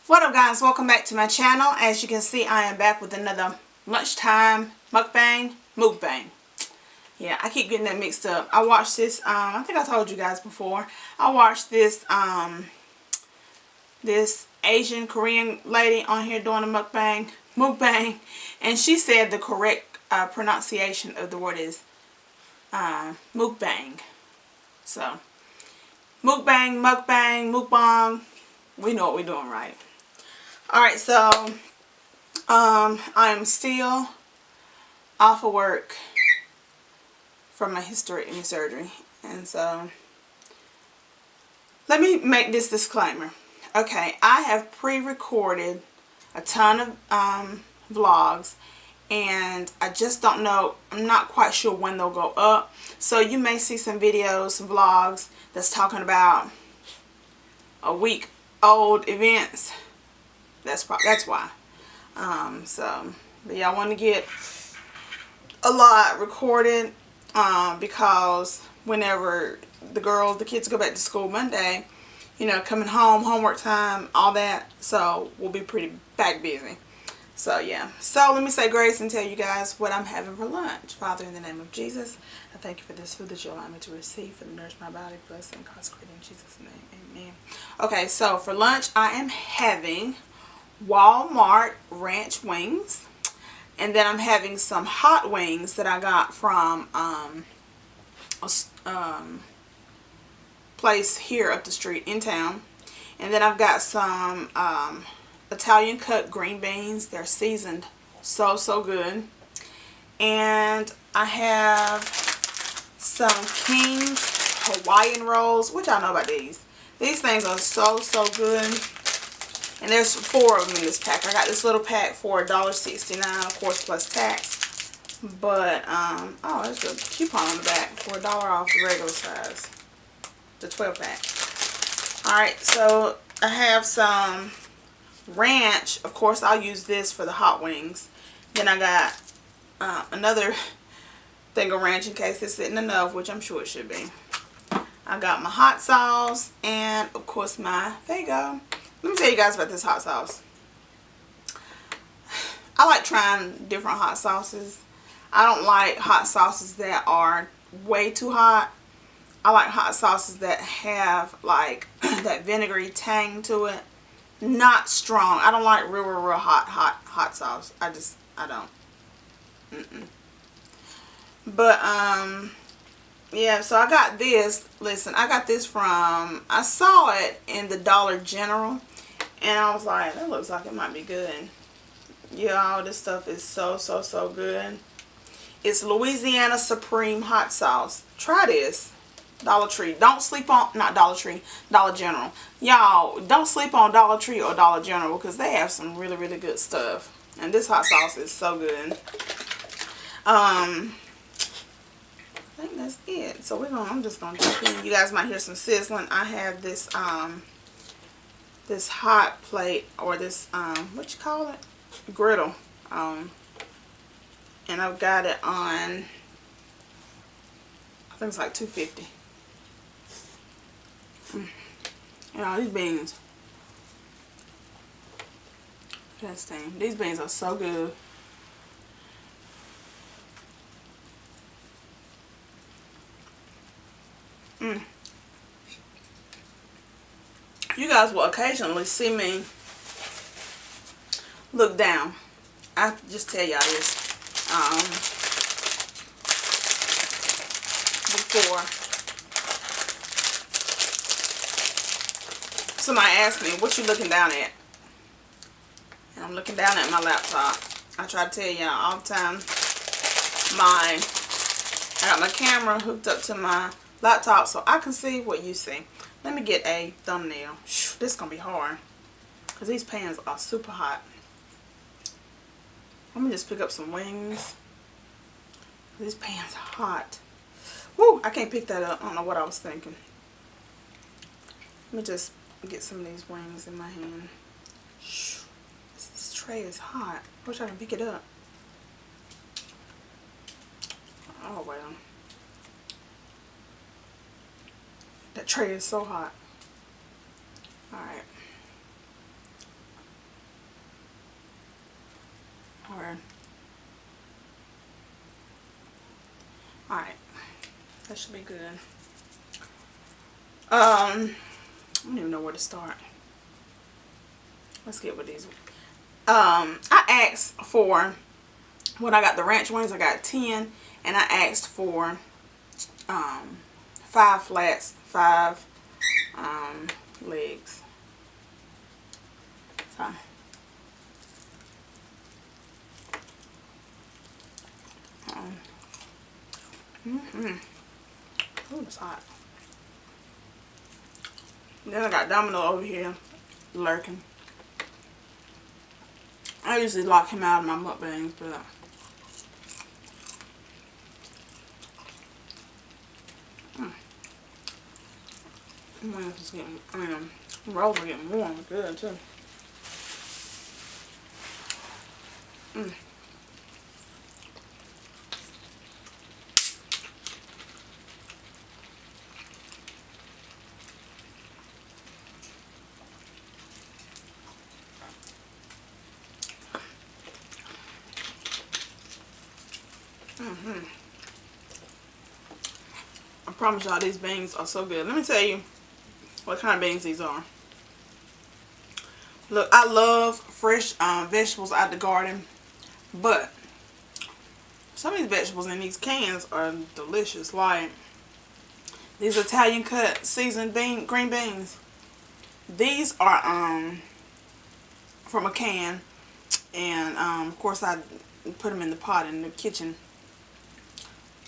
What up, guys? Welcome back to my channel. As you can see, I am back with another lunchtime mukbang. Yeah, I keep getting that mixed up. I watched this, I think I told you guys before. I watched this this Asian Korean lady on here doing a mukbang, and she said the correct pronunciation of the word is mukbang. So mukbang, we know what we're doing, right? Alright, so I'm still off of work from my hysterectomy surgery, and so let me make this disclaimer. Okay, I have pre-recorded a ton of vlogs, and I just don't know, I'm not quite sure when they'll go up, so you may see some videos, some vlogs that's talking about a week old events. That's why. But yeah, I want to get a lot recorded because whenever the kids go back to school Monday, you know, coming home, homework time, all that, so we'll be pretty back busy. So yeah, so let me say grace and tell you guys what I'm having for lunch. Father, in the name of Jesus, I thank you for this food that you allow me to receive, for the nourish my body, bless and consecrate in Jesus' name, amen. Okay, so for lunch I am having Walmart ranch wings, and then I'm having some hot wings that I got from a place here up the street in town, and then I've got some Italian cut green beans. They're seasoned so good, and I have some King's Hawaiian rolls, which I know about these things are so good. And there's 4 of them in this pack. I got this little pack for $1.69, of course, plus tax. But, oh, there's a coupon on the back for $1 off the regular size. The 12 pack. Alright, so I have some ranch. Of course, I'll use this for the hot wings. Then I got another thing of ranch in case it's sitting enough, which I'm sure it should be. I got my hot sauce and, of course, my Fago. Let me tell you guys about this hot sauce. I like trying different hot sauces. I don't like hot sauces that are way too hot. I like hot sauces that have like that vinegary tang to it. Not strong. I don't like real hot sauce. I don't. But yeah, so I got this. Listen, I got this from, I saw it in the Dollar General, and I was like, that looks like it might be good. Y'all, this stuff is so good. It's Louisiana Supreme hot sauce. Try this. Dollar Tree. Don't sleep on, not Dollar Tree, Dollar General. Y'all, don't sleep on Dollar Tree or Dollar General, because they have some really good stuff. And this hot sauce is so good. I think that's it. So I'm just gonna jump in. You guys might hear some sizzling. I have this this hot plate, or this what you call it, griddle, and I've got it on, I think it's like 250. You know, these beans, these beans are so good. You guys will occasionally see me look down. I just tell y'all this before. Somebody asked me, what you looking down at? And I'm looking down at my laptop. I try to tell y'all all the time. I got my camera hooked up to my laptop so I can see what you see. Let me get a thumbnail. This is going to be hard, because these pans are super hot. Let me just pick up some wings. These pans are hot. Woo, I can't pick that up. I don't know what I was thinking. Let me just get some of these wings in my hand. This tray is hot. I wish I could pick it up. Oh well. That tray is so hot. Alright. Alright. That should be good. I don't even know where to start. Let's get with these. I asked for, when I got the ranch wings, I got 10. And I asked for 5 flats, 5 legs. So. Oh, it's hot. Then I got Domino over here lurking. I usually lock him out of my mukbangs, but it's getting, rolls are getting warm. Good too. I promise y'all these beans are so good. Let me tell you what kind of beans these are. Look, I love fresh vegetables out the garden, but some of these vegetables in these cans are delicious. Like these Italian cut seasoned green beans. These are from a can, and of course I put them in the pot in the kitchen.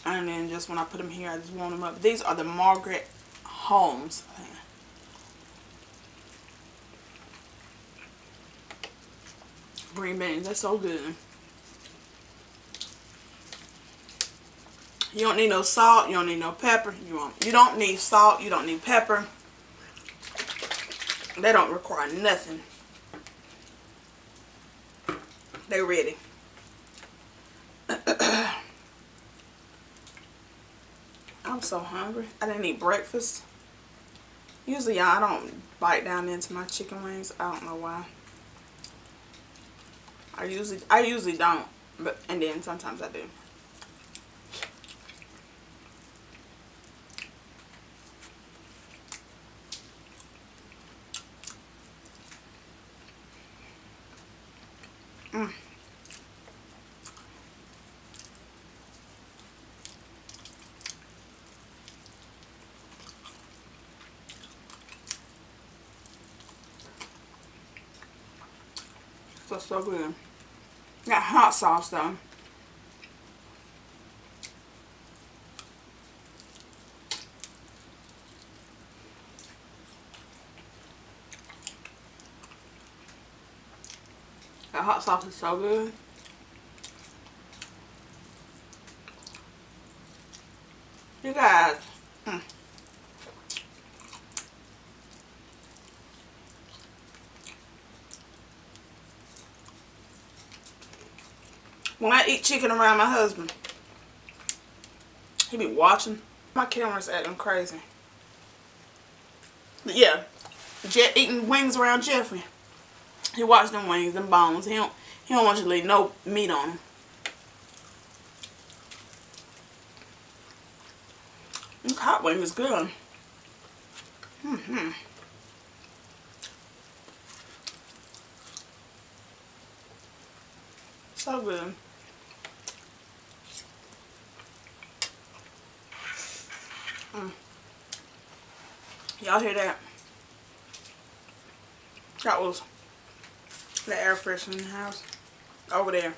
And then just when I put them here, I just warm them up. These are the Margaret Holmes. Green beans, that's so good. You don't need no salt, you don't need no pepper. You don't need salt, you don't need pepper. They don't require nothing. They're ready. I'm so hungry. I didn't eat breakfast. Usually I don't bite down into my chicken wings. I don't know why. I usually don't, and then sometimes I do. So good. Got hot sauce though. That hot sauce is so good. You guys. When I eat chicken around my husband, he be watching. My camera's acting crazy. But yeah, eating wings around Jeffrey. He watch them wings, them bones. He don't want you to leave no meat on them. This hot wing is good. So good. Y'all hear that? That was the air freshener in the house. Over there.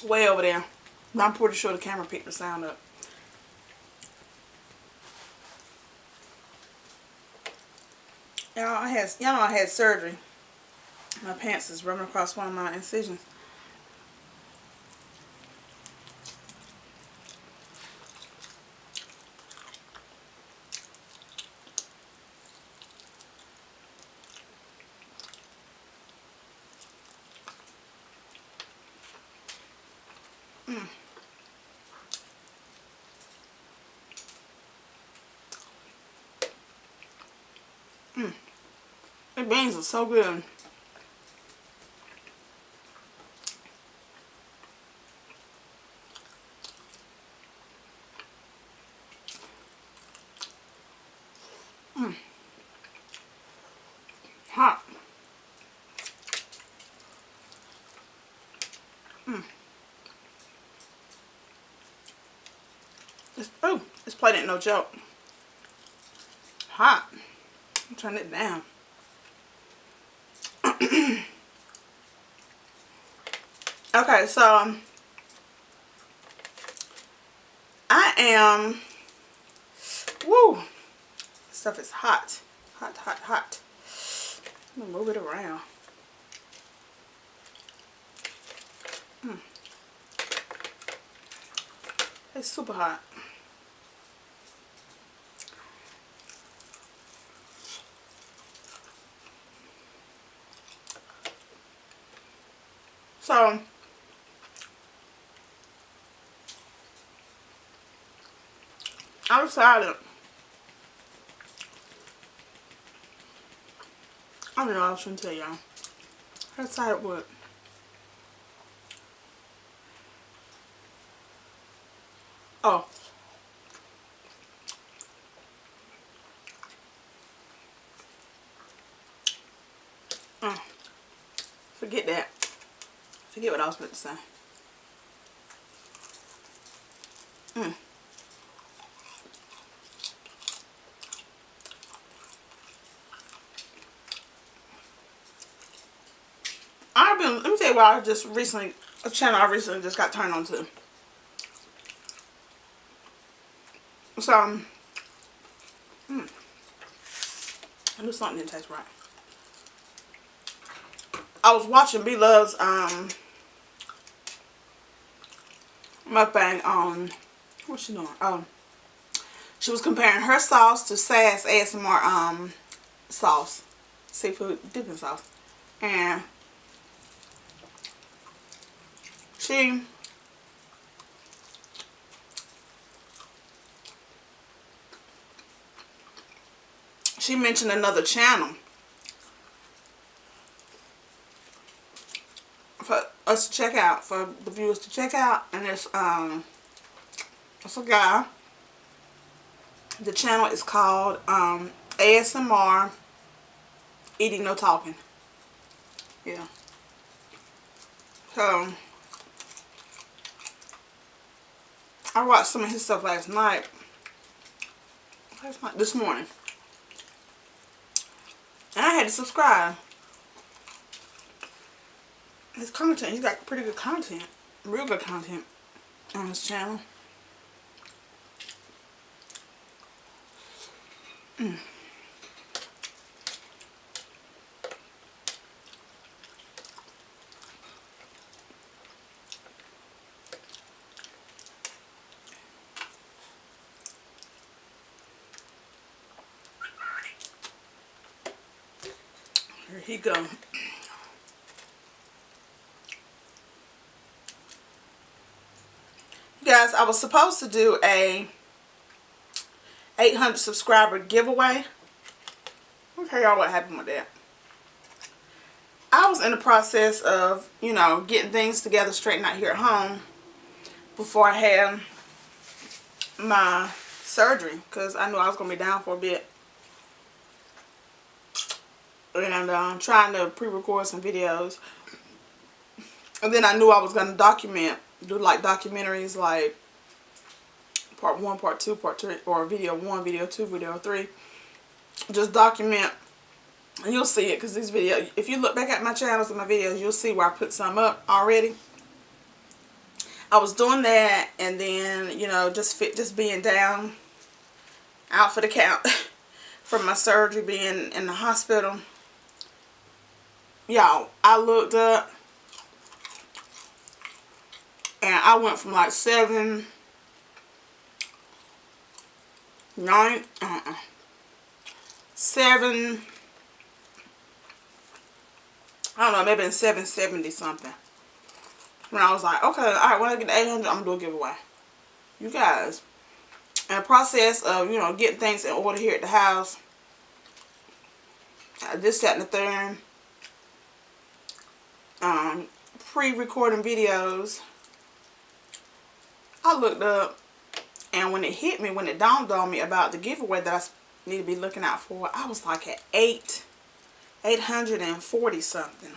Way over there. I'm pretty sure the camera picked the sound up. Y'all know I had surgery. My pants is rubbing across one of my incisions. The beans are so good. Oh, this plate ain't no joke. Hot. Turn it down. Okay, so I am, woo, this stuff is hot. Hot, hot, hot. I'm gonna move it around. It's super hot. So I decided, I don't know, I was trying to tell y'all. I decided what? Oh. Forget that. Forget what I was about to say. Let me tell you what I just recently, a channel I recently just got turned on to. So, I knew something didn't taste right. I was watching B Love's mukbang on, what's she doing? Oh, she was comparing her sauce to Sass ASMR sauce, seafood dipping sauce, and she mentioned another channel for us to check out, for the viewers to check out, and it's a guy. The channel is called ASMR Eating No Talking. Yeah. So I watched some of his stuff last night. This morning. And I had to subscribe. His content, he's got pretty good content. Real good content on his channel. Here he go. You guys, I was supposed to do a 800 subscriber giveaway. I'll tell y'all what happened with that. I was in the process of, you know, getting things together, straightened out here at home before I had my surgery, because I knew I was going to be down for a bit. And trying to pre-record some videos. And then I knew I was going to do like documentaries, like part 1, part 2, part 3, or video 1, video 2, video 3. Just document, and you'll see it, because these videos, if you look back at my channels and my videos, you'll see where I put some up already. I was doing that, and then, you know, just being down, out for the count from my surgery, being in the hospital. Y'all, I looked up, and I went from like 7, 9, 7, I don't know, maybe in 770 something. When I was like, okay, alright, when I get to 800, I'm going to do a giveaway. You guys, in the process of, you know, getting things in order here at the house, this, that, and the third, pre-recording videos, I looked up, and when it hit me, when it dawned on me about the giveaway that I need to be looking out for, I was like at 840 something.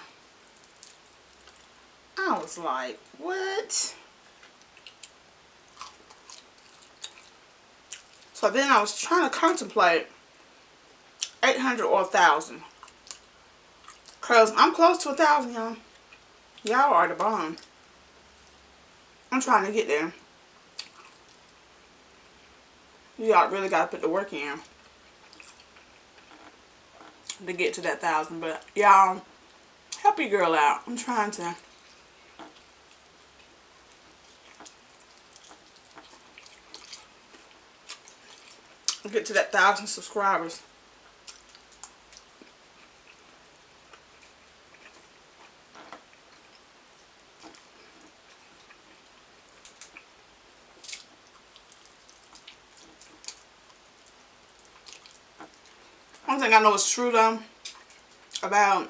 I was like, what? So then I was trying to contemplate 800 or 1,000. Because I'm close to 1,000, y'all. Y'all are the bomb. I'm trying to get there. Y'all really got to put the work in to get to that 1,000. But y'all, help your girl out. I'm trying to. Get to that 1,000 subscribers. One thing I know is true though about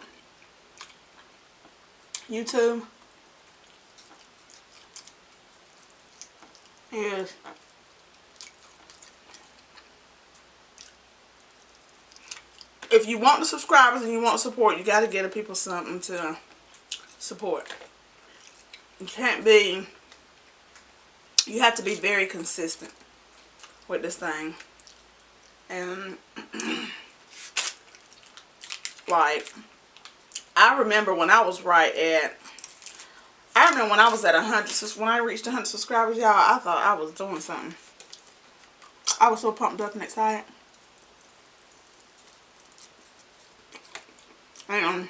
YouTube is if you want the subscribers and you want support, you got to give people something to support. You can't be, you have to be very consistent with this thing. And like, I remember when I was at 100, when I reached 100 subscribers, y'all, I thought I was doing something. I was so pumped up and excited. And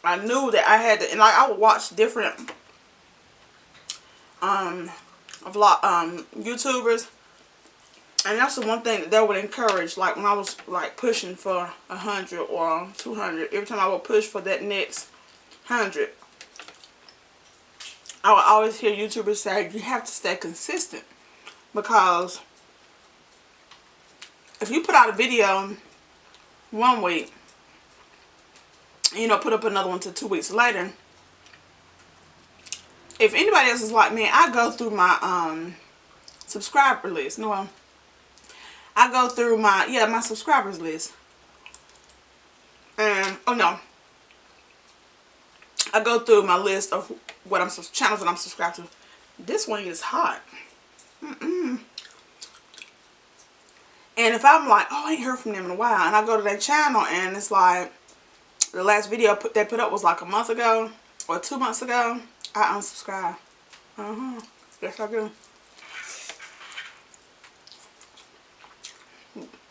I knew that I had to, and like I would watch different YouTubers, and that's the one thing that they would encourage. Like when I was like pushing for 100 or 200, every time I would push for that next 100, I would always hear YouTubers say you have to stay consistent, because if you put out a video one week, you know, put up another one to 2 weeks later, if anybody else is like me, I go through my subscriber list. No, I go through my subscribers list, and I go through my list of what channels that I'm subscribed to. This one is hot. And if I'm like, oh, I ain't heard from them in a while, and I go to their channel and it's like the last video they put up was like a month ago or 2 months ago, I unsubscribe. Yes, I do.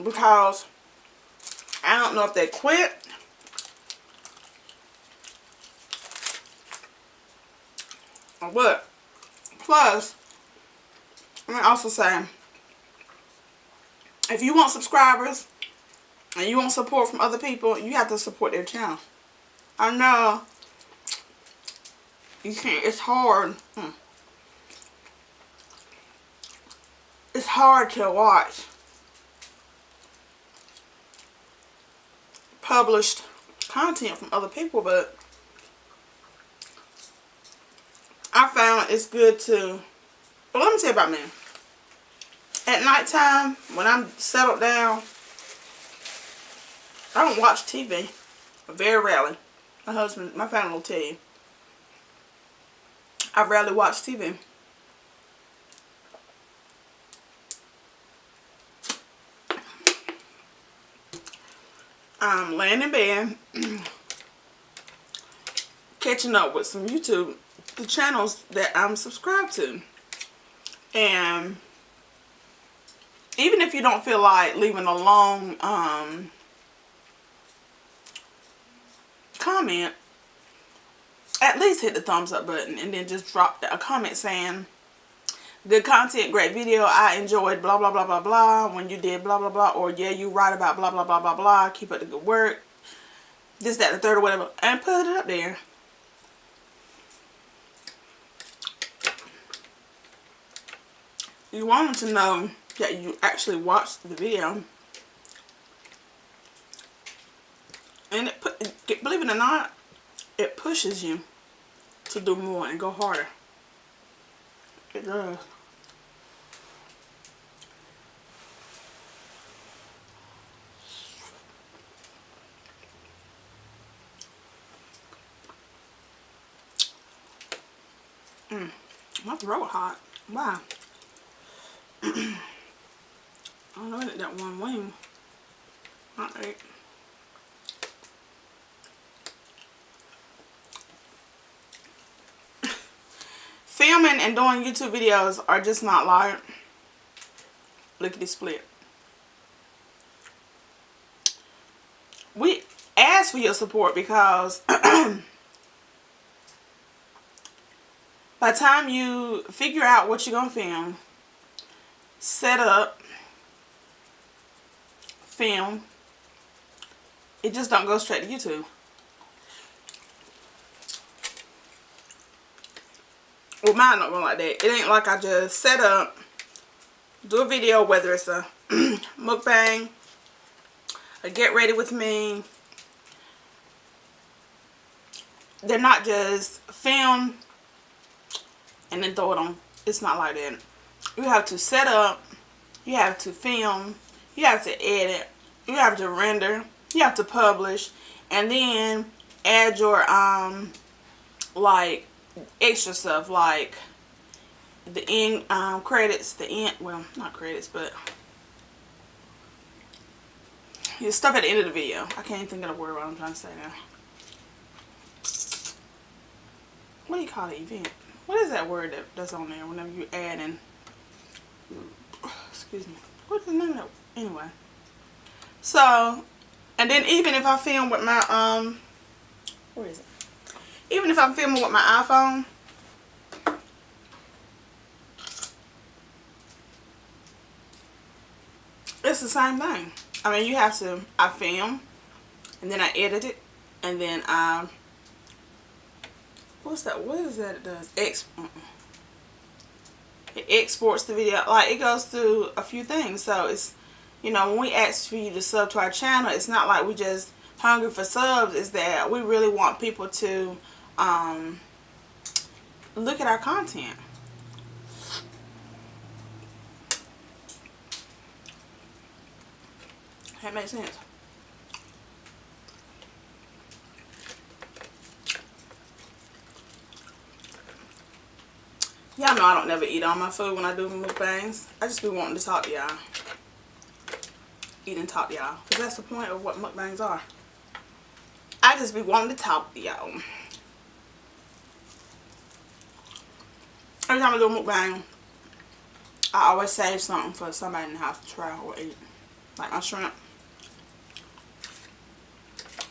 Because I don't know if they quit or what. Plus, let me also say, if you want subscribers and you want support from other people, you have to support their channel. I know you can't, it's hard. It's hard to watch published content from other people, but I found it's good to, well, let me tell you about me. At nighttime, when I'm settled down, I don't watch TV. Very rarely. My family will tell you. I rarely watch TV. I'm laying in bed, catching up with some YouTube, the channels that I'm subscribed to. And even if you don't feel like leaving a long comment, at least hit the thumbs up button and then just drop a comment saying, good content, great video, I enjoyed blah blah blah blah blah when you did blah blah blah, or yeah, you right about blah blah blah blah blah, keep up the good work, this, that, the third, or whatever, and put it up there. You want them to know that you actually watched the video. And believe it or not, it pushes you to do more and go harder. It does. My throat hot. Wow. I know I did that one wing. Not 8. Filming and doing YouTube videos are just not like lickety split. We ask for your support because by the time you figure out what you're going to film, set up, film, it just don't go straight to YouTube. Well, mine not going like that. It ain't like I just set up, do a video, whether it's a mukbang, a get ready with me. They're not just film and then throw it on. It's not like that. You have to set up, you have to film, you have to edit, you have to render, you have to publish, and then add your like extra stuff like the end credits, the end, well, not credits, but your stuff at the end of the video. I can't even think of the word what I'm trying to say now. What do you call it? Event? What is that word that's on there whenever you add in? Excuse me. What's the name of that? Anyway. So, and then even if I film with my where is it? Even if I'm filming with my iPhone, it's the same thing. I mean, you have to, I film, and then I edit it, and then what's that? What is that it does? It exports the video. Like, it goes through a few things. So, it's, you know, when we ask for you to sub to our channel, it's not like we just hungry for subs. It's that we really want people to look at our content. That makes sense. Y'all know I don't never eat all my food when I do mukbangs. I just be wanting to talk to y'all. Eat and talk to y'all. Because that's the point of what mukbangs are. I just be wanting to talk to y'all. Every time I do a mukbang, I always save something for somebody in the house to try or eat. Like my shrimp.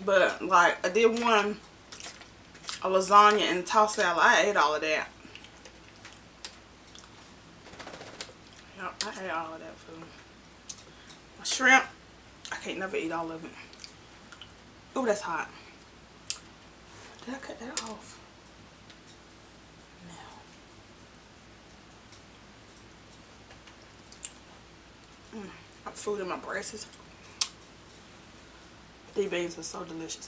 But, like, I did one, a lasagna and tossed salad. I ate all of that. Yep, I ate all of that food. My shrimp, I can't never eat all of it. Oh, that's hot. Did I cut that off? No. I have food in my braces. These beans are so delicious.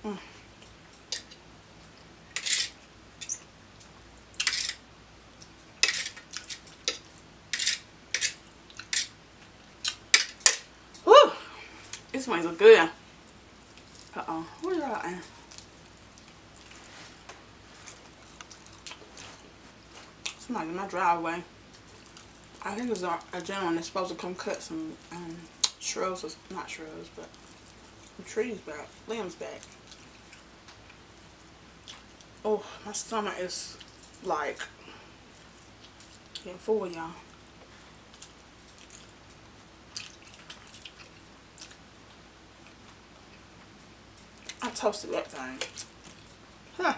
Woo! These wings are good. Uh-oh. Where are y'all at? Somebody in my driveway. I think it's a gentleman that's supposed to come cut some shrubs, or not shrubs, but some trees back, limbs back. Oh, my stomach is like getting full, y'all. I toasted that thing. Huh.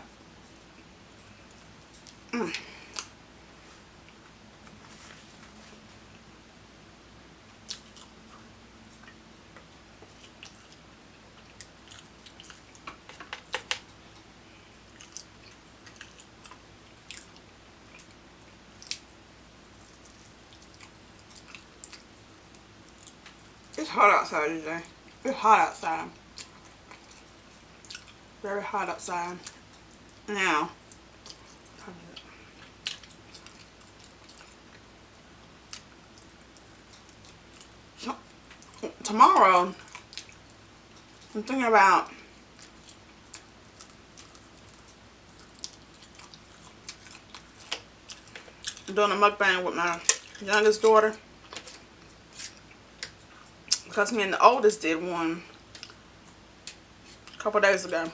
It's hot outside today. It's hot outside. Very hot outside. Now, so, tomorrow, I'm thinking about doing a mukbang with my youngest daughter. Because me and the oldest did one a couple days ago.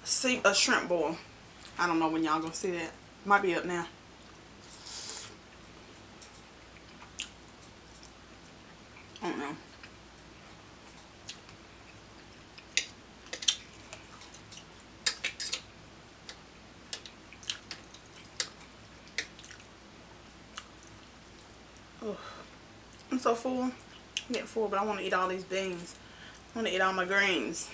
See a shrimp boil. I don't know when y'all gonna see that. Might be up now. I don't know. Ugh. I'm so full. I'm getting full, but I want to eat all these beans. I want to eat all my greens.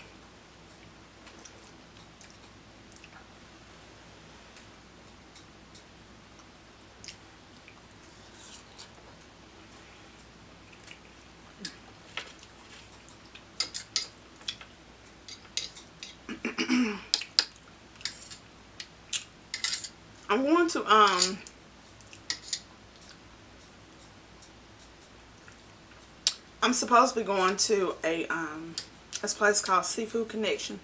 I'm going to I'm supposed to be going to this place called Seafood Connection.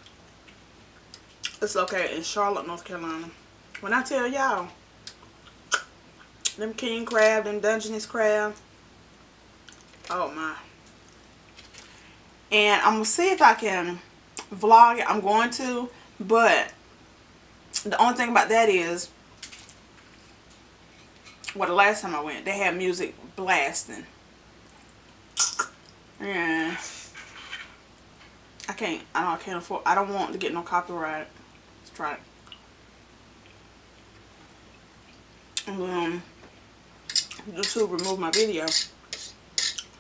It's located in Charlotte, North Carolina. When I tell y'all, them king crab, them Dungeness crab, oh my. And I'm gonna see if I can vlog it. I'm going to, but the only thing about that is, well, the last time I went, they had music blasting. Yeah. I can't afford, I don't want to get no copyright. Let's try it. And YouTube removed my video.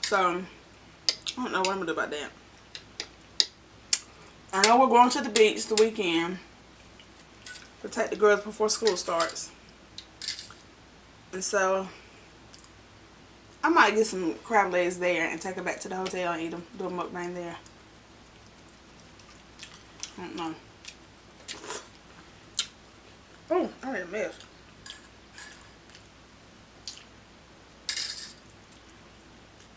So, I don't know what I'm going to do about that. I know we're going to the beach the weekend to take the girls before school starts. And so, I might get some crab legs there and take it back to the hotel and eat them. Do a mukbang there. I don't know. Oh, I made a mess.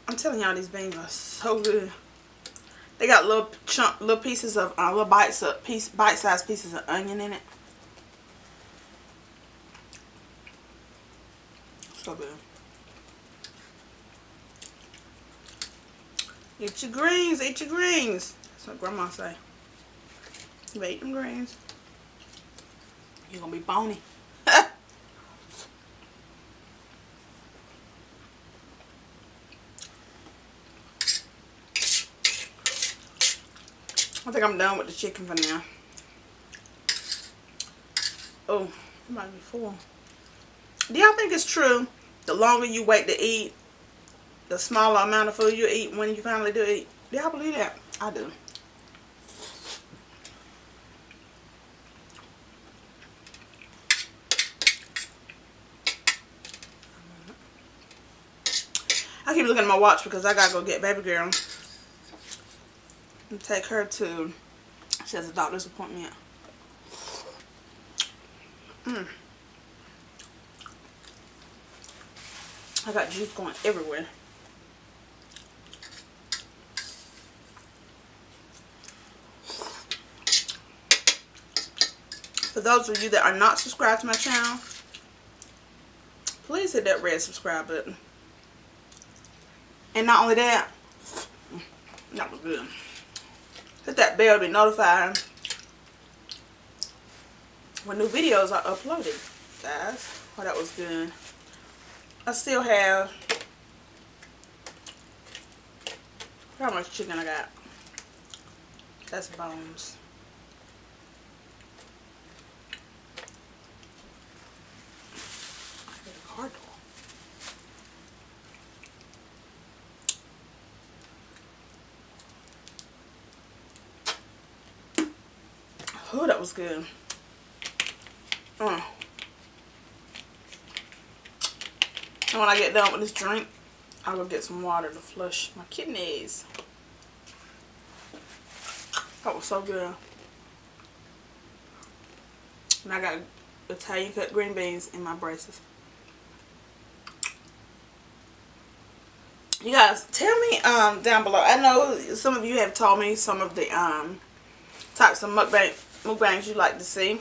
I'm telling y'all, these beans are so good. They got little pieces of little bite-sized pieces of onion in it. So good. Eat your greens, eat your greens. That's what Grandma say. You eat them greens, you're gonna be bony. I think I'm done with the chicken for now. Oh, it might be full. Do y'all think it's true, the longer you wait to eat, the smaller amount of food you eat when you finally do eat? Do y'all believe that? I do. I keep looking at my watch because I gotta go get baby girl and take her to, she has a doctor's appointment. I got juice going everywhere. For those of you that are not subscribed to my channel, please hit that red subscribe button. And not only that, that was good. Hit that bell to be notified when new videos are uploaded, guys. Oh, that was good. I still have, how much chicken I got? That's bones. I get a car door. Oh, that was good. And when I get done with this drink, I'll go get some water to flush my kidneys. That was so good. And I got Italian cut green beans in my braces. You guys, tell me down below. I know some of you have told me some of the types of mukbangs you like to see.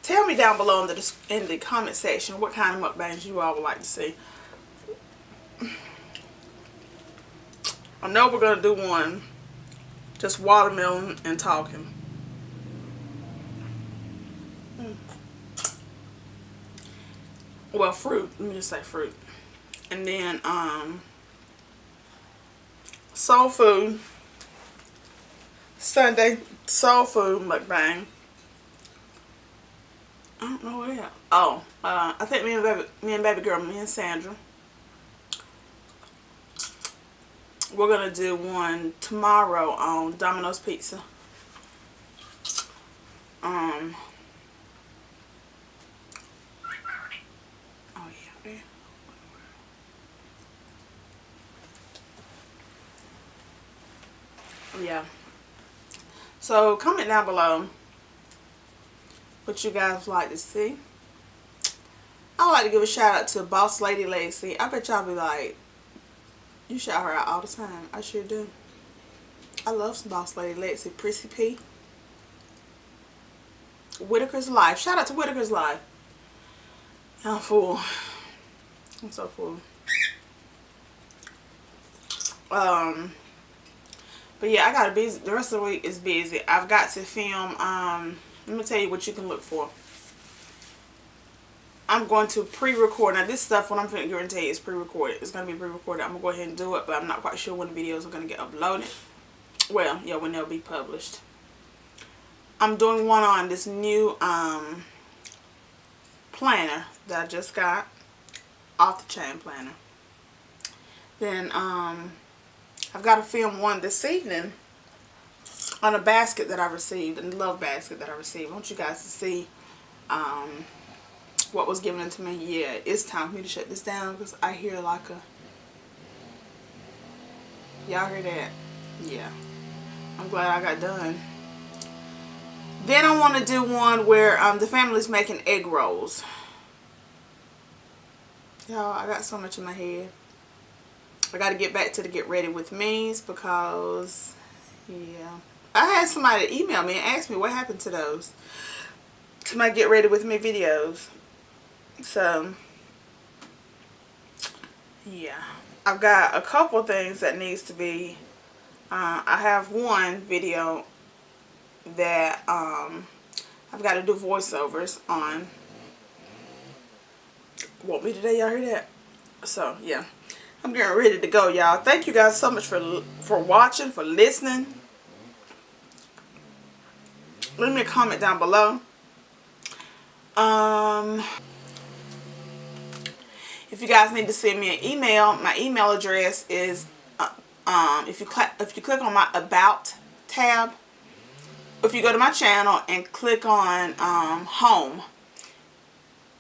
Tell me down below in the comment section what kind of mukbangs you all would like to see. I know we're going to do one just watermelon and talking. Well, fruit. Let me just say fruit. And then soul food. Sunday soul food mukbang. I don't know what else. Oh, I think me and baby girl, me and Sandra, we're gonna do one tomorrow on Domino's Pizza. Oh yeah. Yeah. So comment down below what you guys would like to see. I would like to give a shout out to Boss Lady Lacey. I bet y'all be like, you shout her out all the time. I sure do. I love some Boss Lady Lacey. Prissy P. Whitaker's Life. Shout out to Whitaker's Life. I'm full. I'm so full. But yeah, I got a busy. The rest of the week is busy. I've got to film. Let me tell you what you can look for. I'm going to pre-record. Now this stuff, what I'm going to tell you, is pre-recorded. It's going to be pre-recorded. I'm going to go ahead and do it, but I'm not quite sure when the videos are going to get uploaded. Well, yeah, when they'll be published. I'm doing one on this new planner that I just got. Off the chain planner. Then I've got to film one this evening on a basket that I received, a love basket that I received. I want you guys to see what was given to me. Yeah, it's time for me to shut this down because I hear like a... Y'all hear that? Yeah. I'm glad I got done. Then I want to do one where the family's making egg rolls. Y'all, I got so much in my head. I got to get back to the get ready with me's because, yeah. I had somebody email me and ask me what happened to those. To my get ready with me videos. So, yeah. I've got a couple things that needs to be, I have one video that I've got to do voiceovers on. Want me today, y'all hear that? So, yeah. I'm getting ready to go, y'all. Thank you guys so much for watching, for listening. Leave me a comment down below. If you guys need to send me an email, my email address is if you click on my About tab, if you go to my channel and click on Home,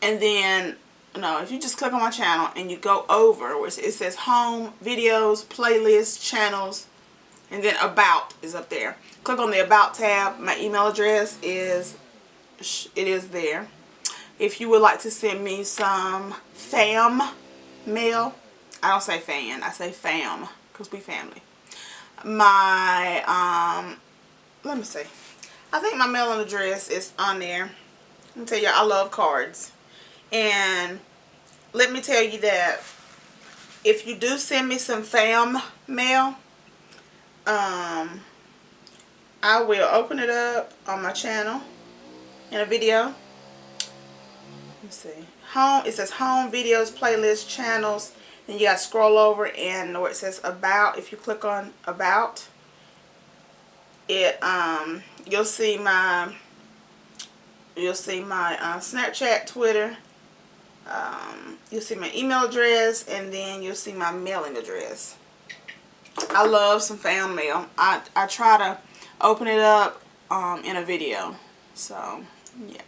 and then if you just click on my channel and you go over where it says Home, Videos, Playlists, Channels, and then About is up there. Click on the About tab. My email address is there. If you would like to send me some fam mail, I don't say fan, I say fam because we family. My let me see. I think my mailing address is on there. Let me tell you, I love cards. And let me tell you that if you do send me some fam mail, I will open it up on my channel in a video. Let's see. Home, it says Home, Videos, Playlists, Channels. Then you got to scroll over and where it says About. If you click on About, it you'll see my Snapchat, Twitter. You'll see my email address, and then you'll see my mailing address. I love some fan mail. I try to open it up in a video. So yeah.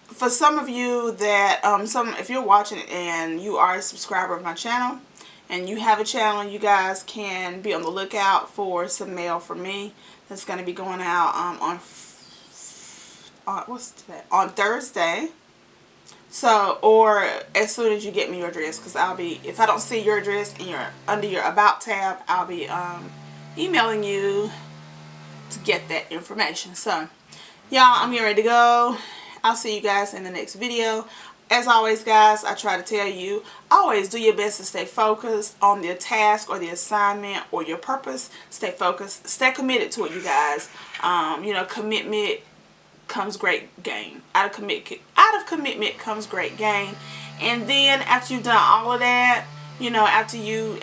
For some of you that if you're watching and you are a subscriber of my channel and you have a channel, you guys can be on the lookout for some mail from me that's going to be going out on Thursday. So, or as soon as you get me your address, because if I don't see your address and you're under your About tab, I'll be emailing you to get that information. So, Y'all, I'm getting ready to go. I'll see you guys in the next video. As always, guys, I try to tell you, always do your best to stay focused on the task or the assignment or your purpose. Stay focused. Stay committed to it, you guys. You know, commitment comes great gain. Out of commitment comes great gain. And then after you've done all of that, you know, after you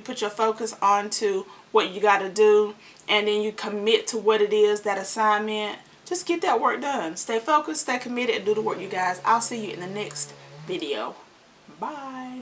put your focus onto what you got to do, and then you commit to what it is, that assignment, just get that work done. Stay focused, stay committed, and do the work, you guys. I'll see you in the next video. Bye.